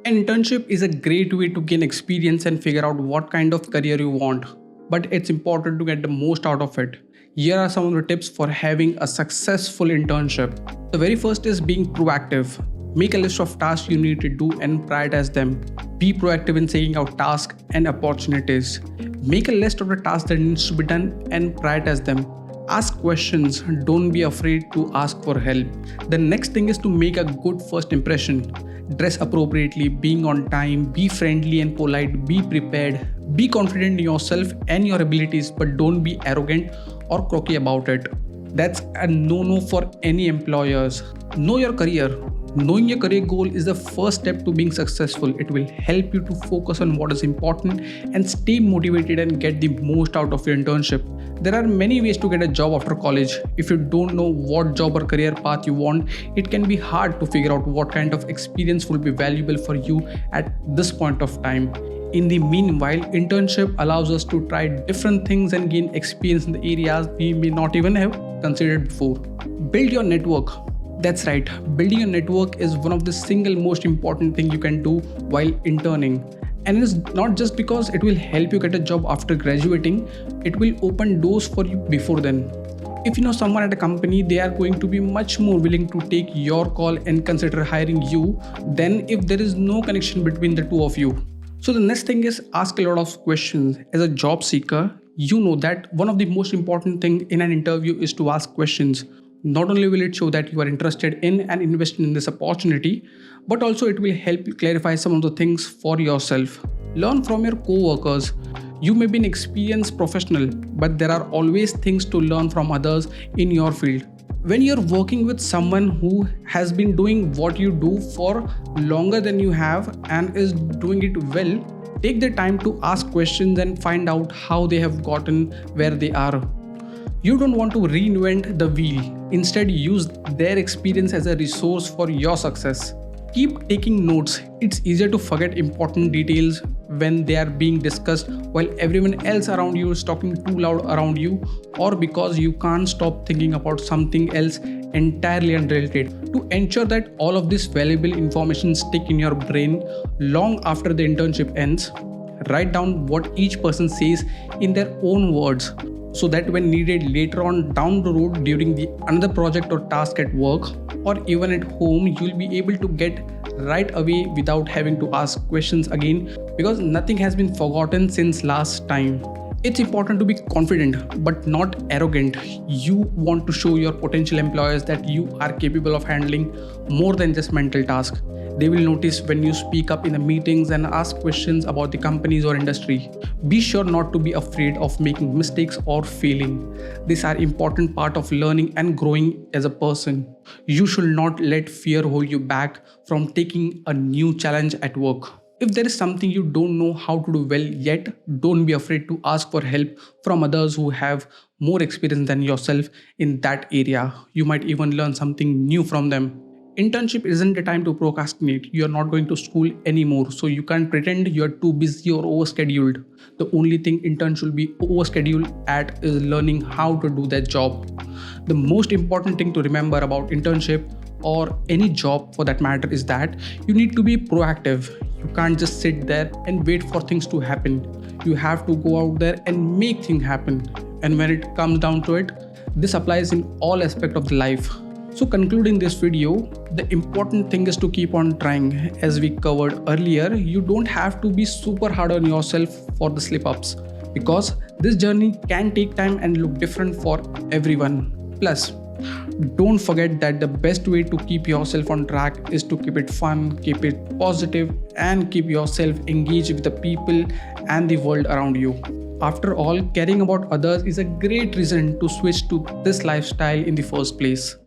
An internship is a great way to gain experience and figure out what kind of career you want, but it's important to get the most out of it. Here are some of the tips for having a successful internship. The very first is being proactive. Make a list of tasks you need to do and prioritize them. Be proactive in seeking out tasks and opportunities. Make a list of the tasks that needs to be done and prioritize them. Ask questions, don't be afraid to ask for help. The next thing is to make a good first impression. Dress appropriately, being on time, be friendly and polite, be prepared, be confident in yourself and your abilities, but don't be arrogant or cocky about it. That's a no-no for any employers. Know your career. Knowing your career goal is the first step to being successful. It will help you to focus on what is important and stay motivated and get the most out of your internship. There are many ways to get a job after college. If you don't know what job or career path you want, it can be hard to figure out what kind of experience will be valuable for you at this point of time. In the meanwhile, internship allows us to try different things and gain experience in the areas we may not even have considered before. Build your network. That's right, building a network is one of the single most important thing you can do while interning. And it's not just because it will help you get a job after graduating, it will open doors for you before then. If you know someone at a company, they are going to be much more willing to take your call and consider hiring you than if there is no connection between the two of you. So the next thing is ask a lot of questions. As a job seeker, you know that one of the most important thing in an interview is to ask questions. Not only will it show that you are interested in and invested in this opportunity, but also it will help you clarify some of the things for yourself. Learn from your coworkers. You may be an experienced professional, but there are always things to learn from others in your field. When you're working with someone who has been doing what you do for longer than you have and is doing it well, take the time to ask questions and find out how they have gotten where they are. You don't want to reinvent the wheel. Instead, use their experience as a resource for your success. Keep taking notes. It's easier to forget important details when they are being discussed while everyone else around you is talking too loud around you, or because you can't stop thinking about something else entirely unrelated. To ensure that all of this valuable information stick in your brain long after the internship ends, write down what each person says in their own words, so that when needed later on down the road during the another project or task at work or even at home, you'll be able to get right away without having to ask questions again, because nothing has been forgotten since last time. It's important to be confident but not arrogant. You want to show your potential employers that you are capable of handling more than just mental tasks. They will notice when you speak up in the meetings and ask questions about the companies or industry. Be sure not to be afraid of making mistakes or failing. These are important part of learning and growing as a person. You should not let fear hold you back from taking a new challenge at work. If there is something you don't know how to do well yet, don't be afraid to ask for help from others who have more experience than yourself in that area. You might even learn something new from them. Internship isn't the time to procrastinate. You are not going to school anymore, so you can't pretend you are too busy or overscheduled. The only thing interns should be overscheduled at is learning how to do that job. The most important thing to remember about internship or any job for that matter is that you need to be proactive. You can't just sit there and wait for things to happen. You have to go out there and make things happen. And when it comes down to it, this applies in all aspects of the life. So concluding this video, the important thing is to keep on trying. As we covered earlier, you don't have to be super hard on yourself for the slip-ups, because this journey can take time and look different for everyone. Plus, don't forget that the best way to keep yourself on track is to keep it fun, keep it positive, and keep yourself engaged with the people and the world around you. After all, caring about others is a great reason to switch to this lifestyle in the first place.